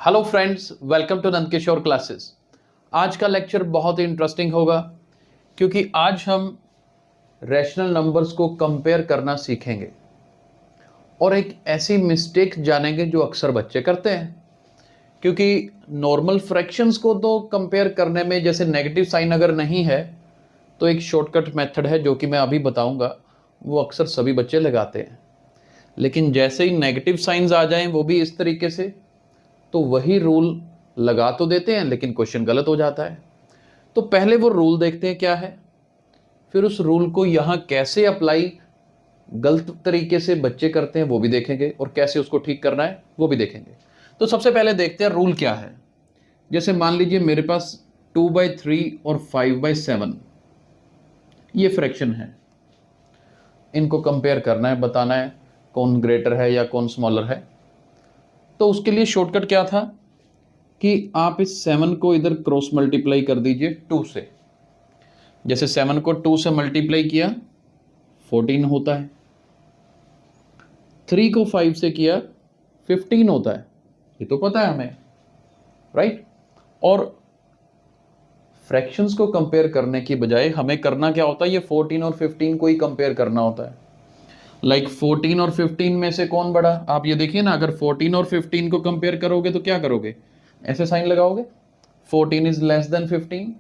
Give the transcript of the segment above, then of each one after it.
Hello friends, welcome to Nand Kishore classes. आज का lecture बहुत ही इंटरेस्टिंग होगा क्योंकि आज हम रैशनल नंबर्स को कंपेयर करना सीखेंगे और एक ऐसी मिस्टेक जानेंगे जो अक्सर बच्चे करते हैं। क्योंकि नॉर्मल फ्रैक्शंस को तो कंपेयर करने में जैसे नेगेटिव साइन अगर नहीं है तो एक शॉर्टकट मेथड है जो कि मैं अभी बताऊंगा, वो अक्सर सभी बच्चे लगाते हैं। लेकिन जैसे ही नेगेटिव साइंस आ जाएं वो भी इस तरीके से, तो वही रूल लगा तो देते हैं लेकिन क्वेश्चन गलत हो जाता है। तो पहले वो रूल देखते हैं क्या है, फिर उस रूल को यहाँ कैसे अप्लाई गलत तरीके से बच्चे करते हैं वो भी देखेंगे और कैसे उसको ठीक करना है वो भी देखेंगे। तो सबसे पहले देखते हैं रूल क्या है। जैसे मान लीजिए मेरे पास 2/3 और 5/7 ये फ्रैक्शन है, इनको कंपेयर करना है, बताना है कौन ग्रेटर है या कौन स्मॉलर है। तो उसके लिए शॉर्टकट क्या था कि आप इस 7 को इधर क्रॉस मल्टीप्लाई कर दीजिए 2 से। जैसे 7 को 2 से मल्टीप्लाई किया 14 होता है, 3 को 5 से किया 15 होता है, ये तो पता है हमें, राइट। और फ्रैक्शंस को कंपेयर करने की बजाय हमें करना क्या होता है, ये 14 और 15 को ही कंपेयर करना होता है। लाइक 14 और 15 में से कौन बड़ा, आप ये देखिए ना, अगर 14 और 15 को कंपेयर करोगे तो क्या करोगे, ऐसे साइन लगाओगे, 14 इज लेस देन 15,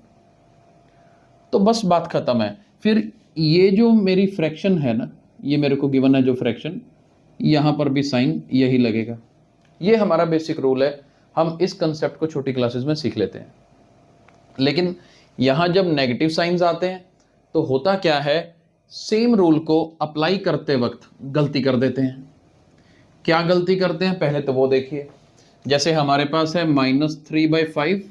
तो बस बात खत्म है। फिर ये जो मेरी फ्रैक्शन है ना, ये मेरे को गिवन है जो फ्रैक्शन, यहां पर भी साइन यही लगेगा। ये हमारा बेसिक रूल है, हम इस कंसेप्ट को छोटी क्लासेस में सीख लेते हैं। लेकिन यहां जब नेगेटिव साइंस आते हैं तो होता क्या है, सेम रूल को अप्लाई करते वक्त गलती कर देते हैं। क्या गलती करते हैं पहले तो वो देखिए। जैसे हमारे पास है -3/5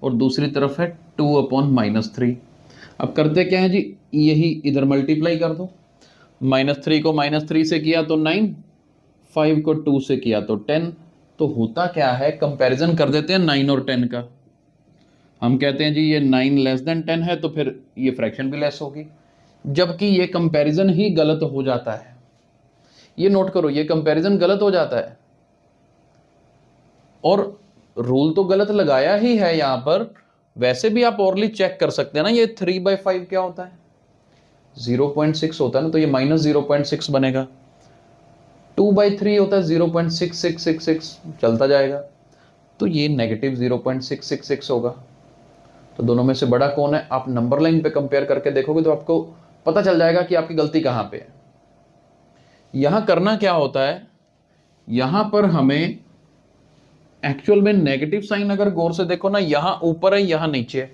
और दूसरी तरफ है 2/-3। अब करते क्या है जी, यही इधर मल्टीप्लाई कर दो। -3 को -3 से किया तो 9, 5 को 2 से किया तो 10। तो होता क्या है, कंपैरिजन कर देते हैं 9 और 10 का। हम कहते हैं जी ये 9 लेस देन 10 है तो फिर ये फ्रैक्शन भी लेस होगी, जबकि ये कंपैरिजन ही गलत हो जाता है। ये नोट करो, ये कंपैरिजन गलत हो जाता है और रूल तो गलत लगाया ही है यहां पर। वैसे भी आप ओरली चेक कर सकते हैं ना, ये 3/5 क्या होता है, 0.6 होता है ना, तो ये -0.6 बनेगा। 2/3 होता है 0.6666, चलता जाएगा, तो ये नेगेटिव 0.666 होगा। तो दोनों में से बड़ा कौन है, आप नंबर लाइन पे कंपेयर करके देखोगे तो आपको पता चल जाएगा कि आपकी गलती कहां पे है। यहां करना क्या होता है, यहां पर हमें एक्चुअल में नेगेटिव साइन अगर गौर से देखो ना, यहां ऊपर है यहां नीचे है,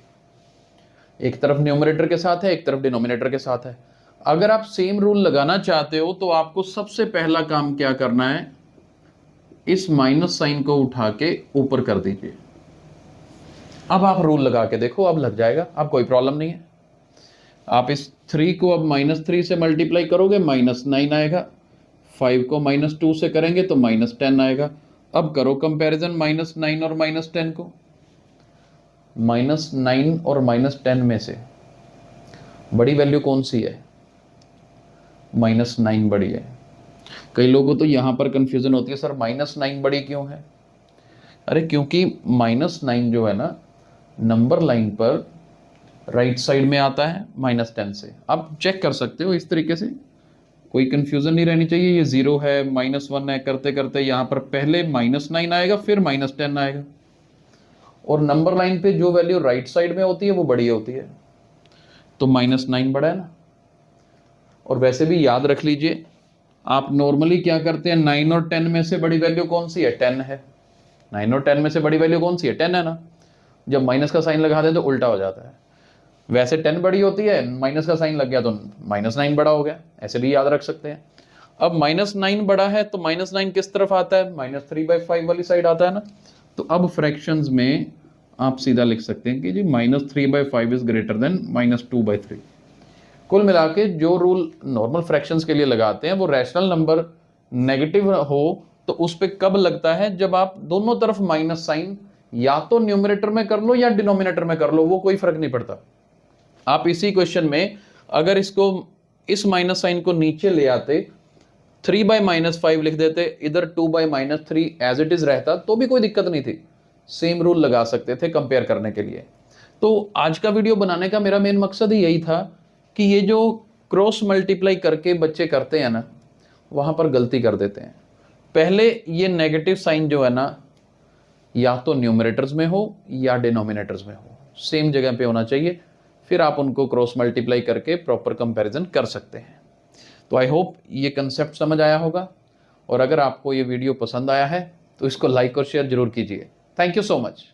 एक तरफ न्यूमरेटर के साथ है एक तरफ डिनोमिनेटर के साथ है। अगर आप सेम रूल लगाना चाहते हो तो आपको सबसे पहला काम क्या करना है, इस माइनस साइन को उठा के ऊपर कर दीजिए। अब आप रूल लगा के देखो, अब लग जाएगा, अब कोई प्रॉब्लम नहीं है। आप इस 3 को अब -3 से मल्टीप्लाई करोगे -9 आएगा, 5 को -2 से करेंगे तो -10 आएगा। अब करो कंपैरिजन -9 और -10 को। -9 और -10 में से बड़ी वैल्यू कौन सी है, -9 बड़ी है। कई लोगों तो यहां पर कंफ्यूजन होती है, सर -9 बड़ी क्यों है। अरे क्योंकि -9 जो है ना, नंबर लाइन पर राइट साइड में आता है -10 से। आप चेक कर सकते हो इस तरीके से, कोई कंफ्यूजन नहीं रहनी चाहिए। ये 0 है, -1 है, करते करते यहाँ पर पहले -9 आएगा फिर -10 आएगा, और नंबर लाइन पे जो वैल्यू राइट साइड में होती है वो बड़ी होती है, तो -9 बड़ा है ना। और वैसे भी याद रख लीजिए, आप नॉर्मली क्या करते हैं, 9 और 10 में से बड़ी वैल्यू कौन सी है, 10 है। 9 और 10 में से बड़ी वैल्यू कौन सी है, 10 है ना। जब माइनस का साइन लगा दें तो उल्टा हो जाता है, वैसे 10 बड़ी होती है, माइनस का साइन लग गया तो -9 बड़ा हो गया, ऐसे भी याद रख सकते हैं। अब -9 बड़ा है तो -9 किस तरफ आता है, -3/5 वाली साइड आता है ना। तो अब फ्रैक्शंस में आप सीधा लिख सकते हैं कि जी -3/5 इज ग्रेटर देन -2/3। कुल मिला के जो रूल नॉर्मल फ्रैक्शंस के लिए लगाते हैं वो रैशनल नंबर नेगेटिव हो तो उस पर कब लगता है, जब आप दोनों तरफ माइनस साइन या तो न्यूमरेटर में कर लो या डिनोमिनेटर में कर लो, वो कोई फर्क नहीं पड़ता। आप इसी क्वेश्चन में अगर इसको, इस माइनस साइन को नीचे ले आते 3/-5 लिख देते, इधर 2/-3 एज इट इज रहता तो भी कोई दिक्कत नहीं थी, सेम रूल लगा सकते थे कंपेयर करने के लिए। तो आज का वीडियो बनाने का मेरा मेन मकसद ही यही था कि ये जो क्रॉस मल्टीप्लाई करके बच्चे करते हैं ना, वहां पर गलती कर देते हैं। पहले ये नेगेटिव साइन जो है ना, या तो न्यूमरेटर्स में हो या डिनोमिनेटर्स में हो, सेम जगह पे होना चाहिए, फिर आप उनको क्रॉस मल्टीप्लाई करके प्रॉपर कंपैरिजन कर सकते हैं। तो आई होप ये कंसेप्ट समझ आया होगा, और अगर आपको ये वीडियो पसंद आया है तो इसको लाइक और शेयर जरूर कीजिए। Thank you so much.